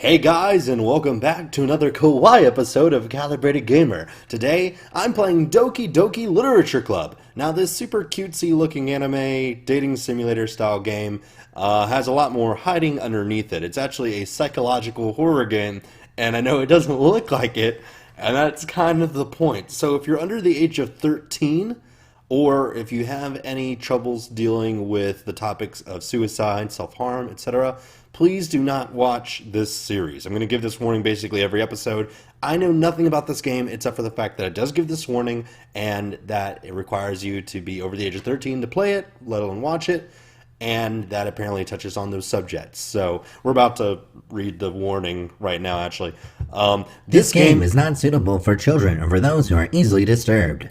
Hey guys, and welcome back to another kawaii episode of Calebrated Gamer. Today, I'm playing Doki Doki Literature Club. Now, this super cutesy looking anime, dating simulator style game has a lot more hiding underneath it. It's actually a psychological horror game, and I know it doesn't look like it, and that's kind of the point. So if you're under the age of 13, or if you have any troubles dealing with the topics of suicide, self-harm, etc., please do not watch this series. I'm going to give this warning basically every episode. I know nothing about this game except for the fact that it does give this warning and that it requires you to be over the age of 13 to play it, let alone watch it, and that apparently touches on those subjects. So we're about to read the warning right now, actually. This game is not suitable for children or for those who are easily disturbed.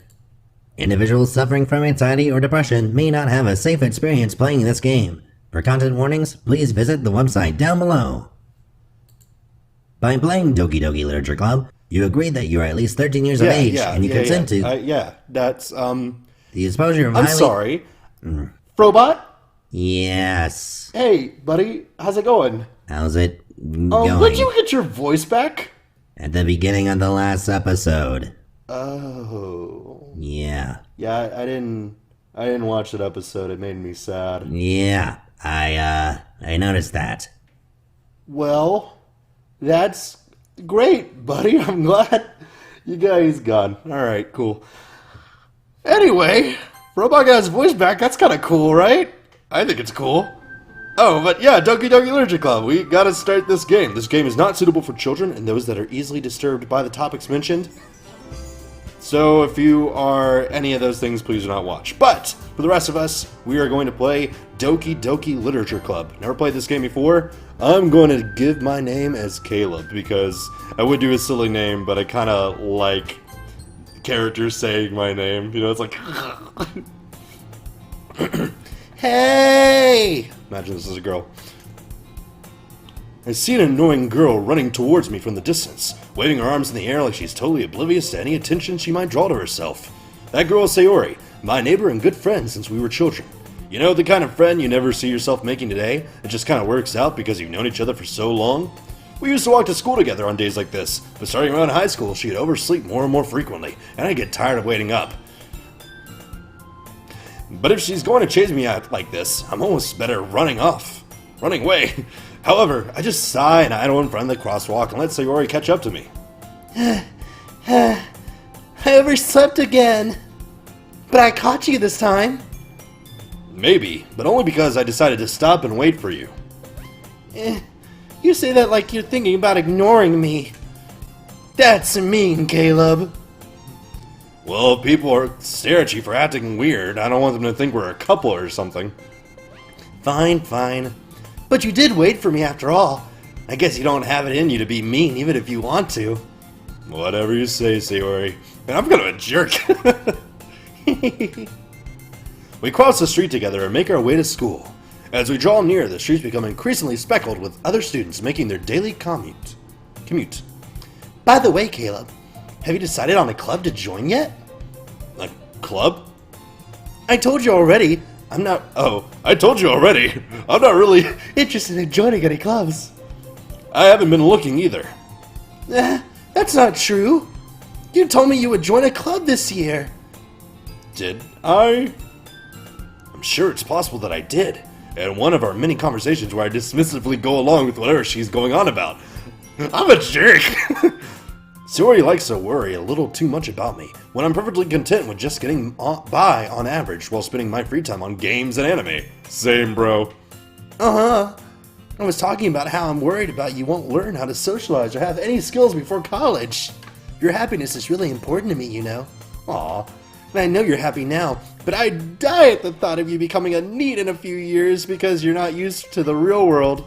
Individuals suffering from anxiety or depression may not have a safe experience playing this game. For content warnings, please visit the website down below. By playing Doki Doki Literature Club, you agree that you are at least 13 years of age and you consent to... that's, the exposure of I'm highly... sorry. Frobot? Yes. Hey, buddy, how's it going? How's it going? Would you get your voice back? At the beginning of the last episode. Oh. Yeah. Yeah, I didn't watch that episode. It made me sad. Yeah, I noticed that. Well, that's great, buddy. I'm glad you guys gone. Alright, cool. Anyway, Robot got his voice back. That's kind of cool, right? I think it's cool. Oh, but yeah, Doki Doki Literature Club. We gotta start this game. This game is not suitable for children and those that are easily disturbed by the topics mentioned. So if you are any of those things, please do not watch. But for the rest of us, we are going to play Doki Doki Literature Club. Never played this game before. I'm going to give my name as Caleb because I would do a silly name, but I kind of like characters saying my name. You know, it's like... Hey! Imagine this is a girl. I see an annoying girl running towards me from the distance, waving her arms in the air like she's totally oblivious to any attention she might draw to herself. That girl is Sayori, my neighbor and good friend since we were children. You know, the kind of friend you never see yourself making today, it just kind of works out because you've known each other for so long. We used to walk to school together on days like this, but starting around high school she'd oversleep more and more frequently, and I'd get tired of waiting up. But if she's going to chase me out like this, I'm almost better running away. However, I just sigh and idle in front of the crosswalk and let Sayori catch up to me. I overslept again. But I caught you this time. Maybe, but only because I decided to stop and wait for you. You say that like you're thinking about ignoring me. That's mean, Caleb. Well, if people stare at you for acting weird, I don't want them to think we're a couple or something. Fine. But you did wait for me after all. I guess you don't have it in you to be mean even if you want to. Whatever you say, Sayori. Man, I'm kind of a jerk. We cross the street together and make our way to school. As we draw near, the streets become increasingly speckled with other students making their daily commute. By the way, Caleb, have you decided on a club to join yet? A club? I told you already. I told you already. I'm not really interested in joining any clubs. I haven't been looking either. That's not true. You told me you would join a club this year. Did I? I'm sure it's possible that I did. In one of our many conversations where I dismissively go along with whatever she's going on about. I'm a jerk. Sayori likes to worry a little too much about me, when I'm perfectly content with just getting by on average while spending my free time on games and anime. Same, bro. I was talking about how I'm worried about you won't learn how to socialize or have any skills before college. Your happiness is really important to me, you know. Aw, and I know you're happy now, but I'd die at the thought of you becoming a NEET in a few years because you're not used to the real world.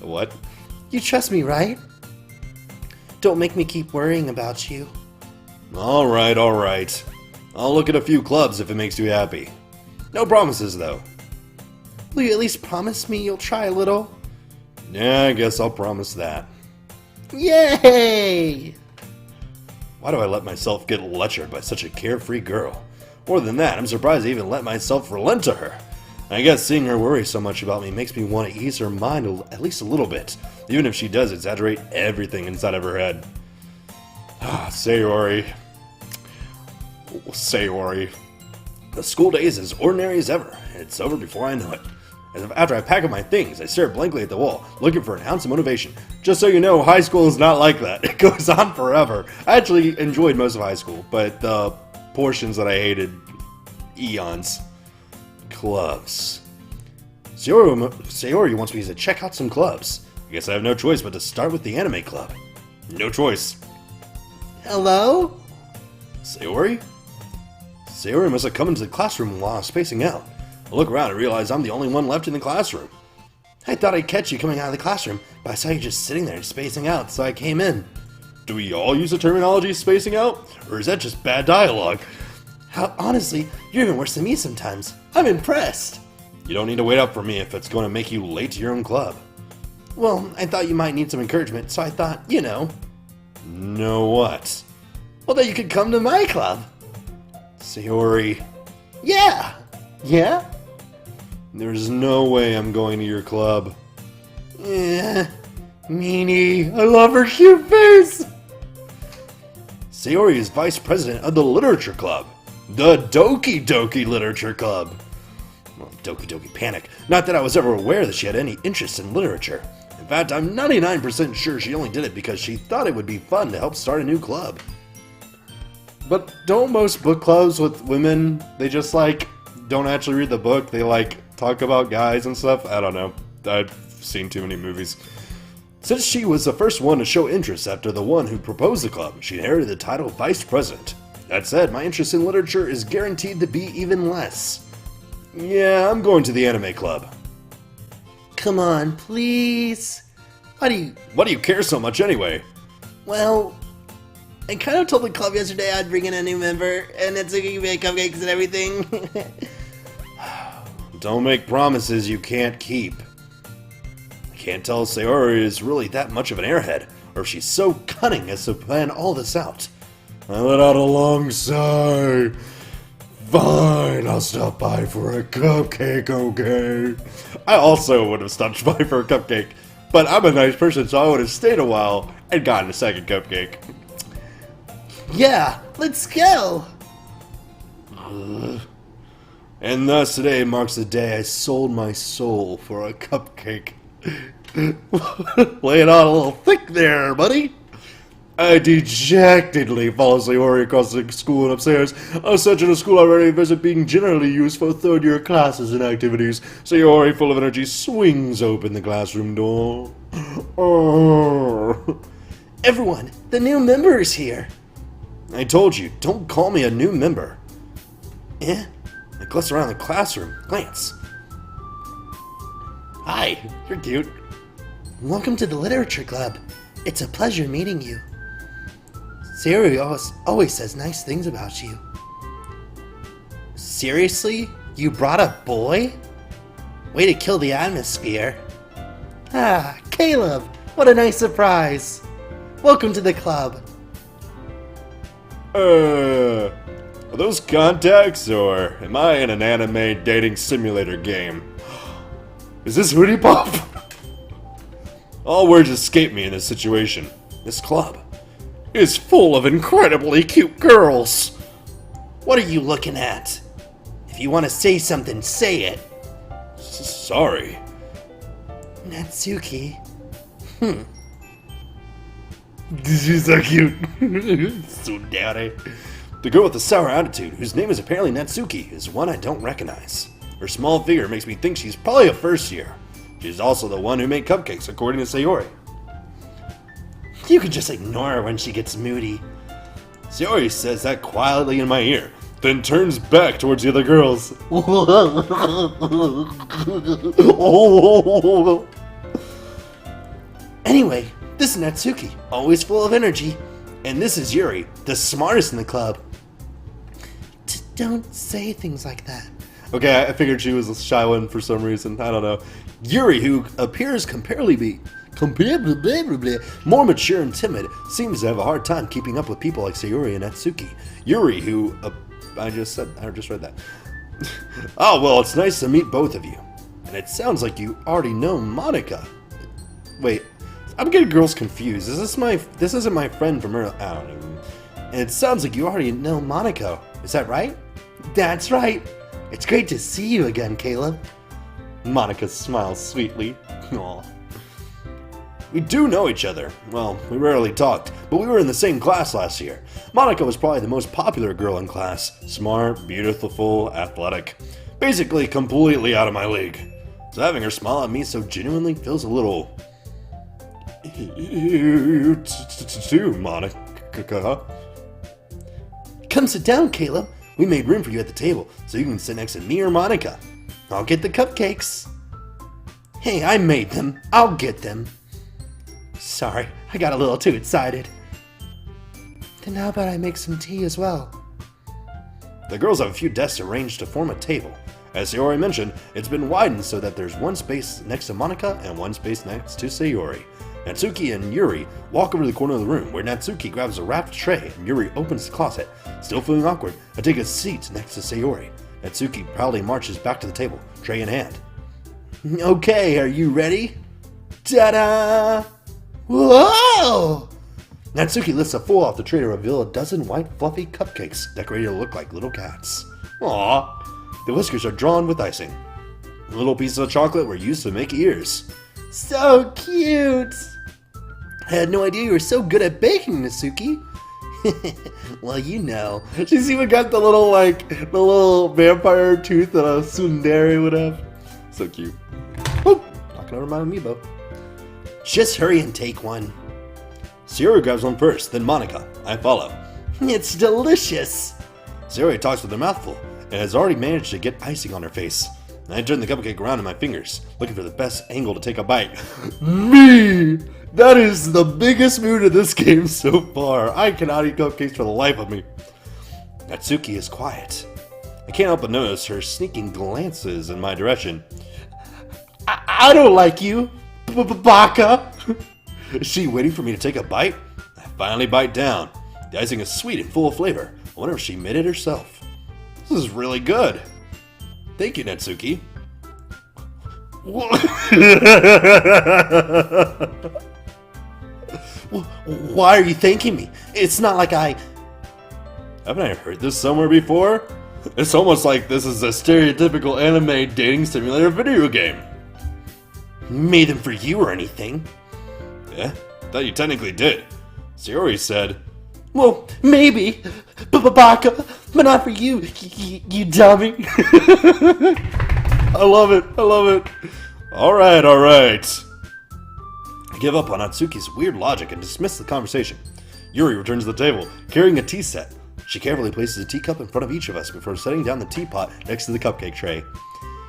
What? You trust me, right? Don't make me keep worrying about you. Alright. I'll look at a few clubs if it makes you happy. No promises, though. Will you at least promise me you'll try a little? Yeah, I guess I'll promise that. Yay! Why do I let myself get lectured by such a carefree girl? More than that, I'm surprised I even let myself relent to her. I guess seeing her worry so much about me makes me want to ease her mind at least a little bit, even if she does exaggerate everything inside of her head. Sayori. The school day is as ordinary as ever, and it's over before I know it. After I pack up my things, I stare blankly at the wall, looking for an ounce of motivation. Just so you know, high school is not like that. It goes on forever. I actually enjoyed most of high school, but the portions that I hated, eons. Clubs. Sayori wants me to check out some clubs. I guess I have no choice but to start with the anime club. No choice. Hello? Sayori? Sayori must have come into the classroom while I was spacing out. I look around and realize I'm the only one left in the classroom. I thought I'd catch you coming out of the classroom, but I saw you just sitting there spacing out, so I came in. Do we all use the terminology spacing out? Or is that just bad dialogue? Honestly, you're even worse than me sometimes. I'm impressed. You don't need to wait up for me if it's going to make you late to your own club. Well, I thought you might need some encouragement, so I thought, Know what? Well, that you could come to my club. Sayori. Yeah? Yeah? There's no way I'm going to your club. Meanie, I love her cute face! Sayori is vice president of the Literature Club. The Doki Doki Literature Club. Well, Doki Doki Panic. Not that I was ever aware that she had any interest in literature. In fact, I'm 99% sure she only did it because she thought it would be fun to help start a new club. But don't most book clubs with women, they just don't actually read the book, they talk about guys and stuff? I don't know. I've seen too many movies. Since she was the first one to show interest after the one who proposed the club, she inherited the title of Vice President. That said, my interest in literature is guaranteed to be even less. Yeah, I'm going to the anime club. Come on, please. Why do you care so much anyway? Well, I kind of told the club yesterday I'd bring in a new member, and Natsuki made cupcakes and everything. Don't make promises you can't keep. I can't tell if Sayori is really that much of an airhead, or if she's so cunning as to plan all this out. I let out a long sigh. Fine, I'll stop by for a cupcake, okay? I also would have stopped by for a cupcake, but I'm a nice person, so I would have stayed a while and gotten a second cupcake. Yeah, let's go! And thus today marks the day I sold my soul for a cupcake. Lay it on a little thick there, buddy. I dejectedly follow Sayori across the school and upstairs. I was such in a school already visit being generally used for third-year classes and activities. Sayori, full of energy, swings open the classroom door. Everyone, the new member is here. I told you, don't call me a new member. I glance around the classroom. Glance. Hi, you're cute. Welcome to the Literature Club. It's a pleasure meeting you. Sayori always says nice things about you. Seriously? You brought a boy? Way to kill the atmosphere. Ah, Caleb, what a nice surprise. Welcome to the club. Are those contacts, or am I in an anime dating simulator game? Is this Hootie Pop? All words escape me in this situation. This club is full of incredibly cute girls. What are you looking at? If you want to say something, say it. Sorry. Natsuki. She's so cute. So daddy. The girl with the sour attitude, whose name is apparently Natsuki, is one I don't recognize. Her small figure makes me think she's probably a first year. She's also the one who made cupcakes, according to Sayori. You can just ignore her when she gets moody. Sayori says that quietly in my ear, then turns back towards the other girls. Anyway, this is Natsuki, always full of energy. And this is Yuri, the smartest in the club. Don't say things like that. Okay, I figured she was a shy one for some reason. I don't know. Yuri, who appears comparatively more mature and timid, seems to have a hard time keeping up with people like Sayori and Natsuki. Yuri, who I just read that. Oh, well, it's nice to meet both of you. And it sounds like you already know Monica. Wait, I'm getting girls confused. This isn't my friend from earlier. I don't know. And it sounds like you already know Monica. Is that right? That's right. It's great to see you again, Caleb. Monica smiles sweetly. Aw. We do know each other. Well, we rarely talked, but we were in the same class last year. Monica was probably the most popular girl in class. Smart, beautiful, athletic. Basically completely out of my league. So having her smile at me so genuinely feels a little... You too, Monica. Come sit down, Caleb. We made room for you at the table, so you can sit next to me or Monica. I'll get the cupcakes. Hey, I made them. I'll get them. Sorry, I got a little too excited. Then how about I make some tea as well? The girls have a few desks arranged to form a table. As Sayori mentioned, it's been widened so that there's one space next to Monica and one space next to Sayori. Natsuki and Yuri walk over to the corner of the room where Natsuki grabs a wrapped tray and Yuri opens the closet. Still feeling awkward, I take a seat next to Sayori. Natsuki proudly marches back to the table, tray in hand. Okay, are you ready? Ta-da! Whoa! Natsuki lifts a foil off the tray to reveal a dozen white fluffy cupcakes decorated to look like little cats. Aww! The whiskers are drawn with icing. Little pieces of chocolate were used to make ears. So cute! I had no idea you were so good at baking, Natsuki. Well, you know. She's even got the little vampire tooth that a tsundere would have. So cute. Oh, knocking over my amiibo. Just hurry and take one. Sayori grabs one first, then Monica. I follow. It's delicious. Sayori talks with her mouth full and has already managed to get icing on her face. I turn the cupcake around in my fingers, looking for the best angle to take a bite. Me! That is the biggest mood of this game so far. I cannot eat cupcakes for the life of me. Natsuki is quiet. I can't help but notice her sneaking glances in my direction. I don't like you, Baka. Is she waiting for me to take a bite? I finally bite down. The icing is sweet and full of flavor. I wonder if she made it herself. This is really good. Thank you, Natsuki. Why are you thanking me? It's not like I... Haven't I heard this somewhere before? It's almost like this is a stereotypical anime dating simulator video game. Made them for you or anything. Yeah, thought you technically did. Sayori said... Well, maybe, Baka, but not for you, you dummy. I love it, I love it. Alright. I give up on Natsuki's weird logic and dismiss the conversation. Yuri returns to the table, carrying a tea set. She carefully places a teacup in front of each of us before setting down the teapot next to the cupcake tray.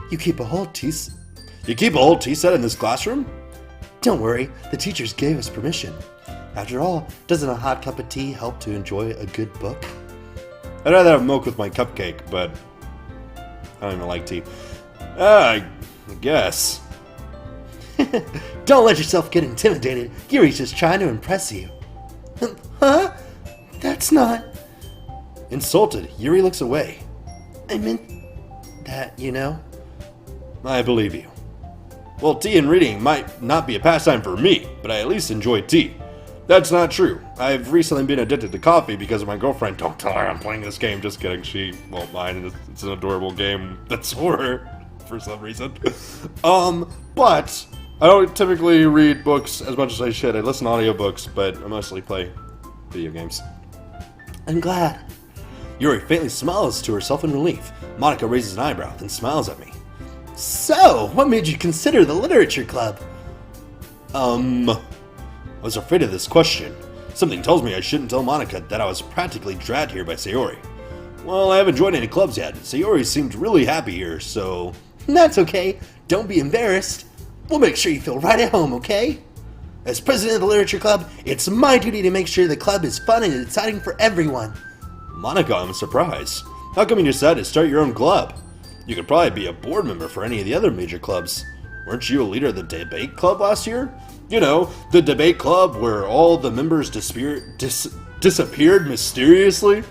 You keep a whole tea set in this classroom? Don't worry, the teachers gave us permission. After all, doesn't a hot cup of tea help to enjoy a good book? I'd rather have milk with my cupcake, but I don't even like tea. I guess. Don't let yourself get intimidated. Yuri's just trying to impress you. Huh? That's not... Insulted, Yuri looks away. I meant that, you know? I believe you. Well, tea and reading might not be a pastime for me, but I at least enjoy tea. That's not true. I've recently been addicted to coffee because of my girlfriend. Don't tell her I'm playing this game. Just kidding. She won't mind. It's an adorable game that's for her for some reason. But I don't typically read books as much as I should. I listen to audiobooks, but I mostly play video games. I'm glad. Yuri faintly smiles to herself in relief. Monica raises an eyebrow, then smiles at me. So, what made you consider the literature club? I was afraid of this question. Something tells me I shouldn't tell Monica that I was practically dragged here by Sayori. Well, I haven't joined any clubs yet. Sayori seemed really happy here, so... That's okay. Don't be embarrassed. We'll make sure you feel right at home, okay? As president of the literature club, it's my duty to make sure the club is fun and exciting for everyone. Monica, I'm surprised. How come you decided to start your own club? You could probably be a board member for any of the other major clubs. Weren't you a leader of the debate club last year? You know, the debate club where all the members disappeared mysteriously?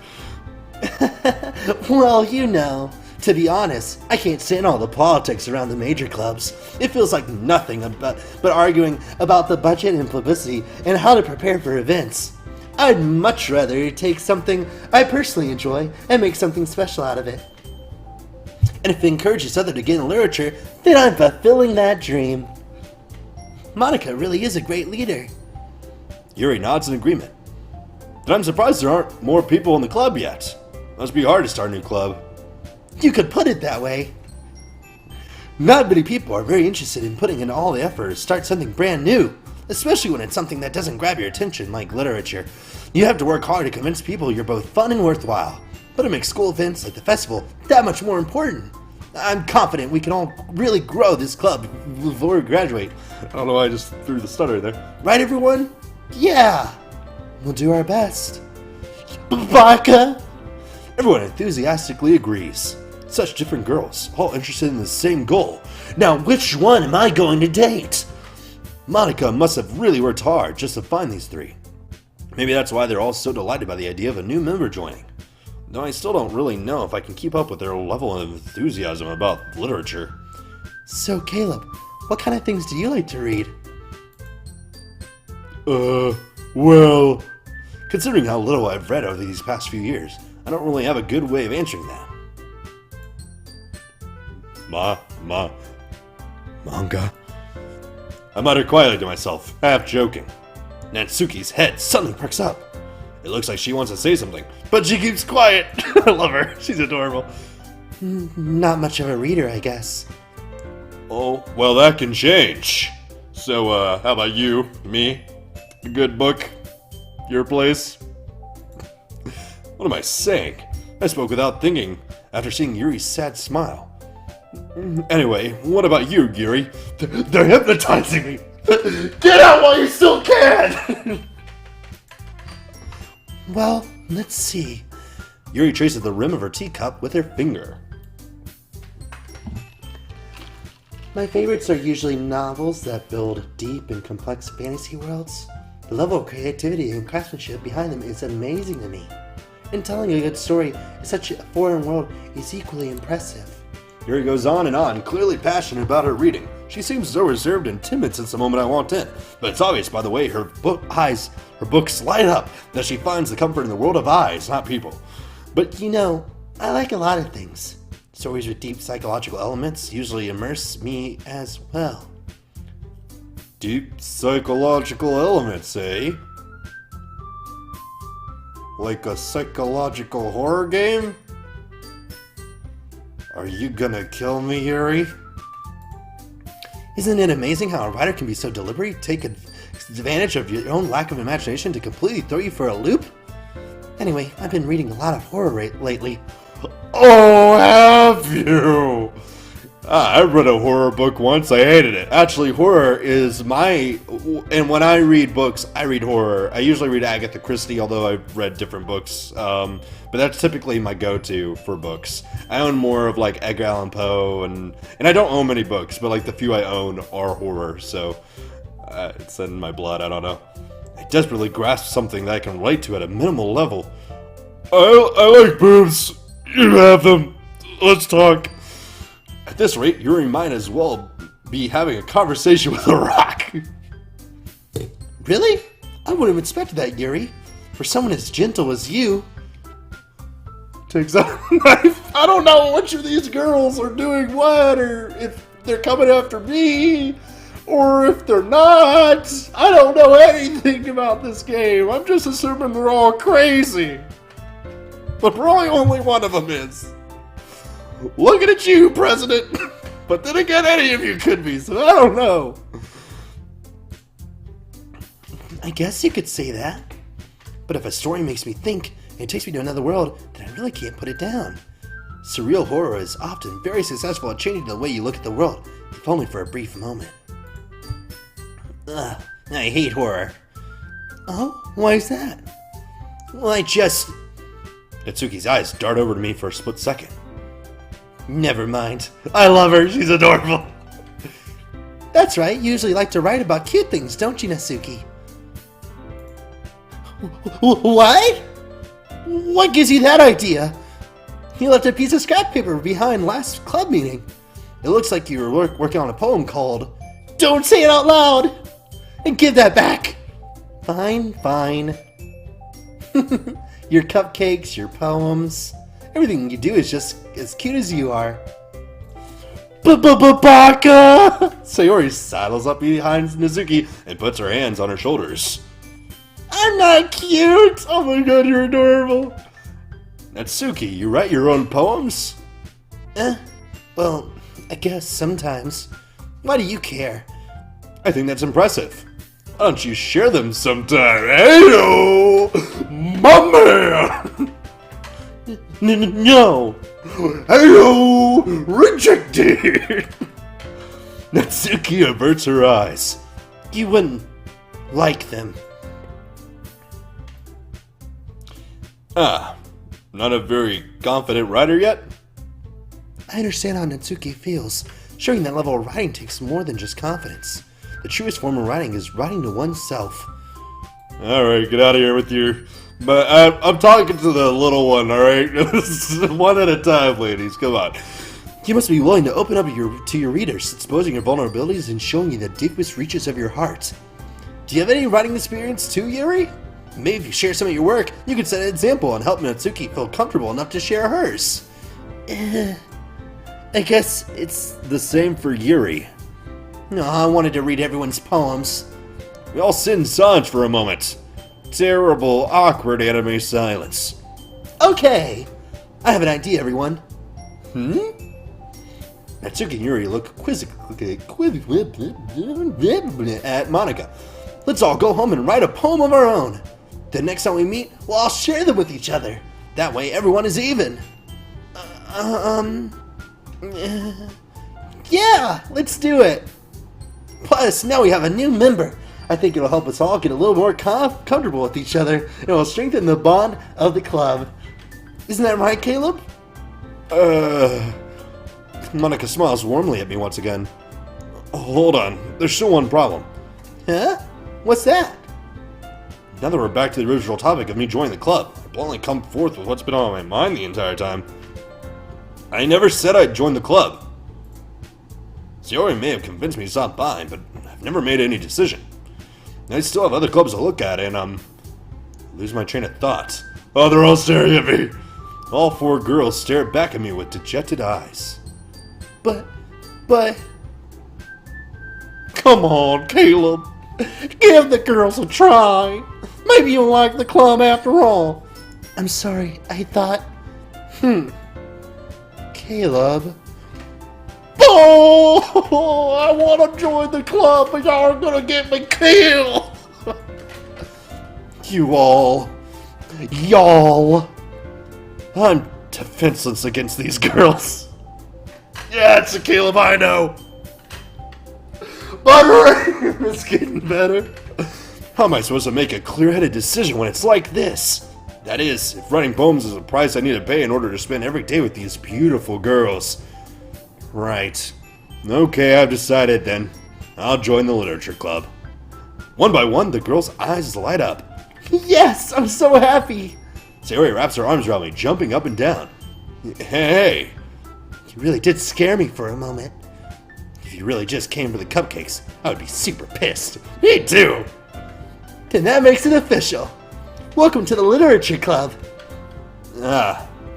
Well, you know, To be honest, I can't stand all the politics around the major clubs. It feels like nothing but arguing about the budget and publicity and how to prepare for events. I'd much rather take something I personally enjoy and make something special out of it. And if it encourages others to get in literature, then I'm fulfilling that dream. Monica really is a great leader. Yuri nods in agreement. But I'm surprised there aren't more people in the club yet. Must be hard to start a new club. You could put it that way. Not many people are very interested in putting in all the effort to start something brand new, especially when it's something that doesn't grab your attention like literature. You have to work hard to convince people you're both fun and worthwhile, but it makes school events like the festival that much more important. I'm confident we can all really grow this club before we graduate. I don't know why I just threw the stutter there. Right, everyone? Yeah! We'll do our best. Baka! Everyone enthusiastically agrees. Such different girls, all interested in the same goal. Now, which one am I going to date? Monica must have really worked hard just to find these three. Maybe that's why they're all so delighted by the idea of a new member joining. Though I still don't really know if I can keep up with their level of enthusiasm about literature. So, Caleb, what kind of things do you like to read? Well, considering how little I've read over these past few years, I don't really have a good way of answering that. Manga? I muttered quietly to myself, half joking. Natsuki's head suddenly perks up. It looks like she wants to say something, but she keeps quiet. I love her. She's adorable. Not much of a reader, I guess. Oh, well, that can change. So, how about you? Me? A good book? Your place? What am I saying? I spoke without thinking, after seeing Yuri's sad smile. Anyway, what about you, Yuri? They're hypnotizing me! Get out while you still can! Well, let's see. Yuri traces the rim of her teacup with her finger. My favorites are usually novels that build deep and complex fantasy worlds. The level of creativity and craftsmanship behind them is amazing to me. And telling a good story in such a foreign world is equally impressive. Yuri goes on, clearly passionate about her reading. She seems so reserved and timid since the moment I walked in, but it's obvious by the way her books light up that she finds the comfort in the world of eyes, not people. But you know, I like a lot of things. Stories with deep psychological elements usually immerse me as well. Deep psychological elements, eh? Like a psychological horror game? Are you gonna kill me, Yuri? Isn't it amazing how a writer can be so deliberate, take advantage of your own lack of imagination to completely throw you for a loop? Anyway, I've been reading a lot of horror lately. Oh, have you? I read a horror book once. I hated it. Actually, horror is and when I read books, I read horror. I usually read Agatha Christie, although I've read different books. But that's typically my go-to for books. I own more of like Edgar Allan Poe, and I don't own many books, but like the few I own are horror. So it's in my blood. I don't know. I desperately grasp something that I can relate to at a minimal level. I like boobs. You have them. Let's talk. At this rate, Yuri might as well be having a conversation with a rock. Really? I wouldn't have expected that, Yuri. For someone as gentle as you. Takes out a knife. I don't know which of these girls are doing what, or if they're coming after me, or if they're not. I don't know anything about this game. I'm just assuming they're all crazy. But probably only one of them is. Looking at you, President. But then again, any of you could be, so I don't know. I guess you could say that. But if a story makes me think and it takes me to another world, then I really can't put it down. Surreal horror is often very successful at changing the way you look at the world, if only for a brief moment. Ugh, I hate horror. Oh, why is that? Well, Natsuki's eyes dart over to me for a split second. Never mind. I love her. She's adorable. That's right. You usually like to write about cute things, don't you, Natsuki? What? What gives you that idea? You left a piece of scrap paper behind last club meeting. It looks like you were working on a poem called Don't Say It Out Loud! And give that back! Fine, fine. Your cupcakes, your poems, everything you do is just as cute as you are. Baka! Sayori saddles up behind Natsuki and puts her hands on her shoulders. I'm not cute! Oh my god, you're adorable! Natsuki, you write your own poems? Well, I guess sometimes. Why do you care? I think that's impressive. Why don't you share them sometime? Heyo! My man! No! Heyo! Rejected! Natsuki averts her eyes. You wouldn't like them. Not a very confident writer yet? I understand how Natsuki feels. Showing that level of writing takes more than just confidence. The truest form of writing is writing to oneself. Alright, get out of here with your... But I'm talking to the little one, alright? One at a time, ladies, come on. You must be willing to open up to your readers, exposing your vulnerabilities and showing you the deepest reaches of your heart. Do you have any writing experience too, Yuri? Maybe if you share some of your work, you could set an example and help Natsuki feel comfortable enough to share hers. I guess it's The same for Yuri. No, I wanted to read everyone's poems. We all sit in silence for a moment. Terrible, awkward anime silence. Okay, I have an idea, everyone. Natsuki and Yuri look quizzically at Monica. Let's all go home and write a poem of our own. The next time we meet, we'll all share them with each other. That way everyone is even. Yeah, let's do it. Plus, now we have a new member. I think it'll help us all get a little more comfortable with each other. It will strengthen the bond of the club. Isn't that right, Caleb? Monica smiles warmly at me once again. Hold on, there's still one problem. Huh? What's that? Now that we're back to the original topic of me joining the club, I bluntly come forth with what's been on my mind the entire time. I never said I'd join the club. Sayori may have convinced me to stop by, but I've never made any decision. I still have other clubs to look at, and lose my train of thought. Oh, they're all staring at me. All four girls stare back at me with dejected eyes. But... Come on, Caleb. Give the girls a try. Maybe you'll like the club after all. I'm sorry, I thought... Caleb... Oh, I want to join the club, but y'all are gonna get me killed. Y'all. I'm defenseless against these girls. Yeah, it's a Caleb I know. My brain is getting better. How am I supposed to make a clear-headed decision when it's like this? That is, if writing poems is a price I need to pay in order to spend every day with these beautiful girls. Right. Okay, I've decided then. I'll join the literature club. One by one, the girls' eyes light up. Yes, I'm so happy. Sayori wraps her arms around me, jumping up and down. Hey! You really did scare me for a moment. If you really just came for the cupcakes, I would be super pissed. Me too! Then that makes it official. Welcome to the literature club.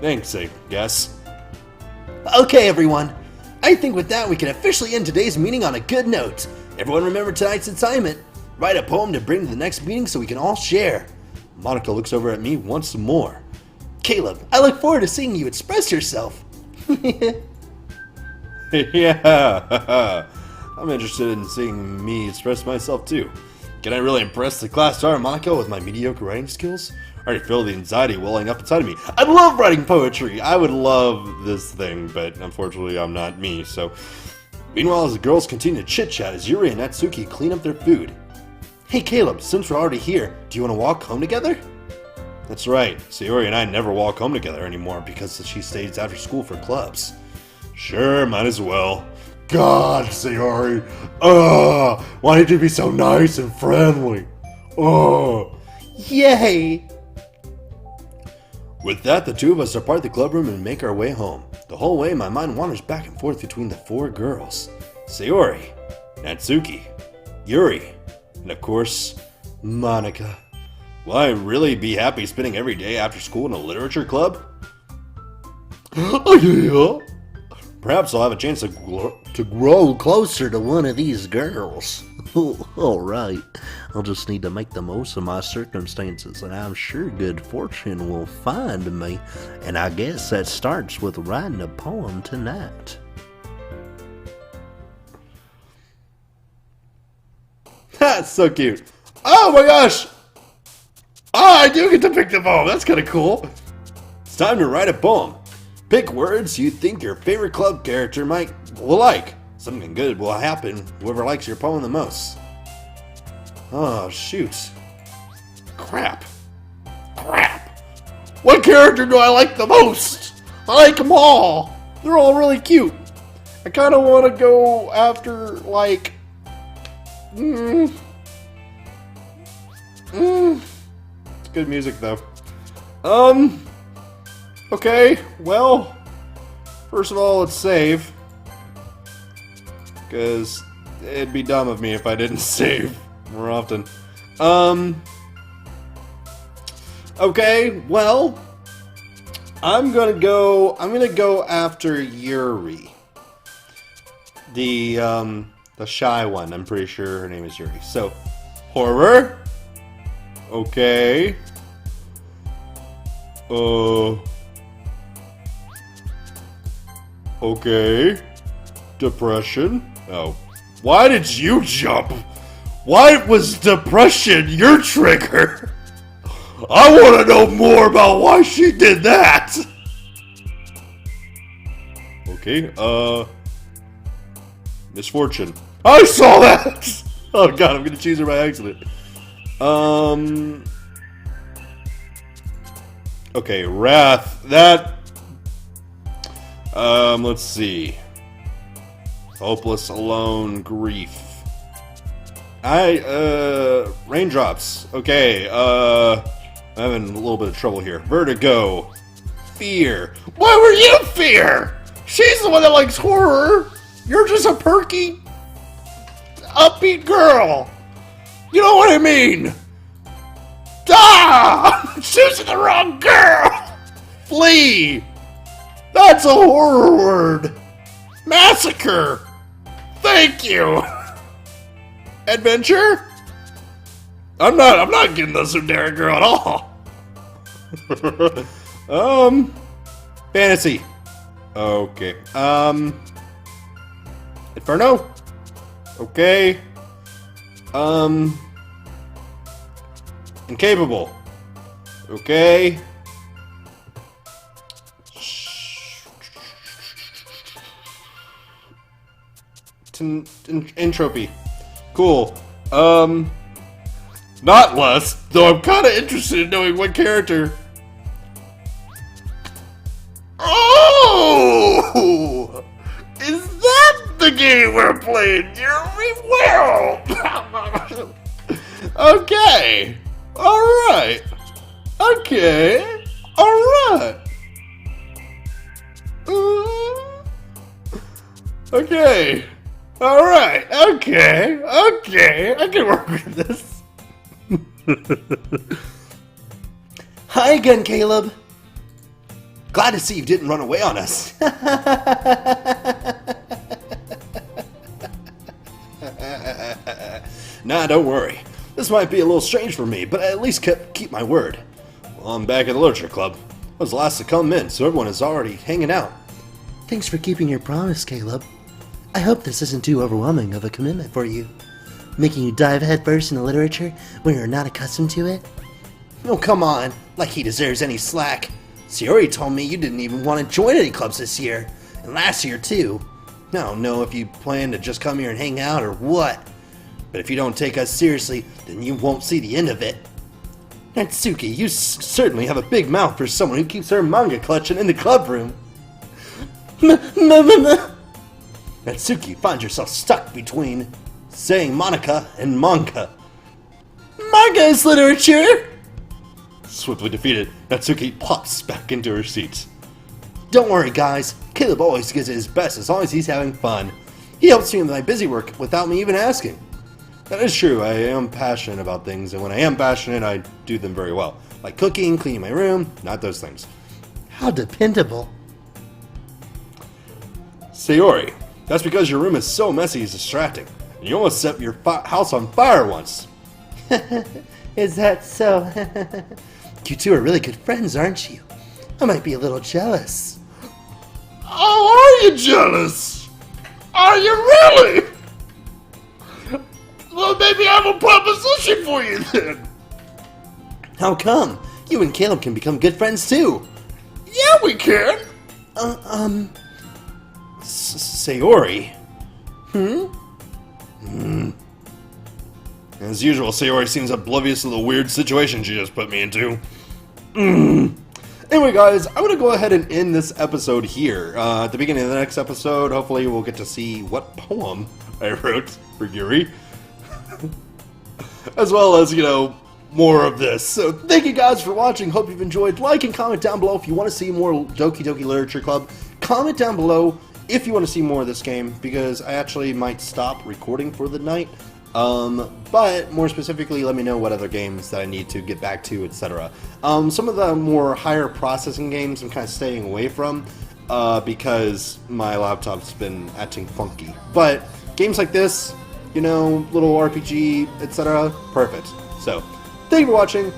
Thanks, I guess. Okay, everyone. I think with that we can officially end today's meeting on a good note. Everyone remember tonight's assignment. Write a poem to bring to the next meeting so we can all share. Monica looks over at me once more. Caleb, I look forward to seeing you express yourself. Yeah, I'm interested in seeing me express myself too. Can I really impress the class star Monica with my mediocre writing skills? I already feel the anxiety welling up inside of me. I love writing poetry. I would love this thing, but unfortunately I'm not me, so... Meanwhile, as the girls continue to chit-chat as Yuri and Natsuki clean up their food. Hey Caleb, since we're already here, do you want to walk home together? That's right, Sayori and I never walk home together anymore because she stays after school for clubs. Sure, might as well. God, Sayori. Why did you be so nice and friendly? Yay! With that, the two of us depart the club room and make our way home. The whole way, my mind wanders back and forth between the four girls. Sayori, Natsuki, Yuri, and of course, Monica. Will I really be happy spending every day after school in a literature club? Oh yeah. Perhaps I'll have a chance to grow closer to one of these girls. Alright, I'll just need to make the most of my circumstances, and I'm sure good fortune will find me. And I guess that starts with writing a poem tonight. That's so cute. Oh my gosh! Oh, I do get to pick the poem. That's kind of cool. It's time to write a poem. Pick words you think your favorite club character will like. Something good will happen whoever likes your poem the most. Oh, shoot. Crap. What character do I like the most? I like them all. They're all really cute. I kind of want to go after, like... It's good music, though. Okay, well, first of all, let's save. Because it'd be dumb of me if I didn't save more often. Okay, well, I'm gonna go after Yuri. The shy one. I'm pretty sure her name is Yuri. So, horror. Okay. Okay. Depression. Oh. Why did you jump? Why was depression your trigger? I want to know more about why she did that. Okay, misfortune. I saw that! Oh god, I'm gonna choose her by accident. Okay, wrath. That... let's see. Hopeless, alone, grief. Raindrops. Okay, I'm having a little bit of trouble here. Vertigo. Fear. Why were you fear? She's the one that likes horror. You're just a perky, upbeat girl. You know what I mean? Ah! I'm choosing the wrong girl! Flee! That's a horror word! Massacre! Thank you! Adventure? I'm not getting the Sundari girl at all! Fantasy. Okay. Inferno? Okay. Incapable. Okay. Entropy. Cool. Not lust, though I'm kind of interested in knowing what character. Oh! Is that the game we're playing? Yuri? Well! Okay. Alright. Okay. Alright. Okay. Alright. Okay. Okay. I can work with this. Hi again, Caleb. Glad to see you didn't run away on us. Nah, don't worry. This might be a little strange for me, but I at least keep my word. Well, I'm back at the literature club. I was the last to come in, so everyone is already hanging out. Thanks for keeping your promise, Caleb. I hope this isn't too overwhelming of a commitment for you, making you dive headfirst into literature when you're not accustomed to it. Oh, come on, like he deserves any slack. Sayori told me you didn't even want to join any clubs this year, and last year too. I don't know if you plan to just come here and hang out or what, but if you don't take us seriously, then you won't see the end of it. Natsuki, you certainly have a big mouth for someone who keeps her manga collection in the club room. Natsuki finds yourself stuck between saying Monica and manga. Manga is literature! Swiftly defeated, Natsuki pops back into her seat. Don't worry, guys. Caleb always gives it his best as long as he's having fun. He helps me with my busy work without me even asking. That is true, I am passionate about things, and when I am passionate, I do them very well. Like cooking, cleaning my room, not those things. How dependable. Sayori, that's because your room is so messy it's distracting. You almost set your house on fire once. Is that so? You two are really good friends, aren't you? I might be a little jealous. Oh, are you jealous? Are you really? Well, maybe I have a proposition for you then. How come? You and Caleb can become good friends too. Yeah, we can. Sayori. As usual, Sayori seems oblivious to the weird situation she just put me into. Anyway, guys, I'm going to go ahead and end this episode here. At the beginning of the next episode, hopefully we'll get to see what poem I wrote for Yuri. As well as, more of this. So thank you guys for watching. Hope you've enjoyed. Like and comment down below if you want to see more Doki Doki Literature Club. Comment down below if you want to see more of this game, because I actually might stop recording for the night. But more specifically, let me know what other games that I need to get back to, etc. Some of the more higher processing games I'm kind of staying away from because my laptop's been acting funky. But games like this, little RPG, etc., perfect. So, thank you for watching.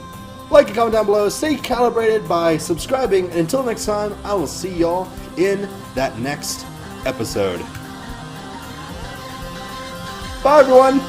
Like and comment down below. Stay calibrated by subscribing. And until next time, I will see y'all in that next episode. Bye, everyone!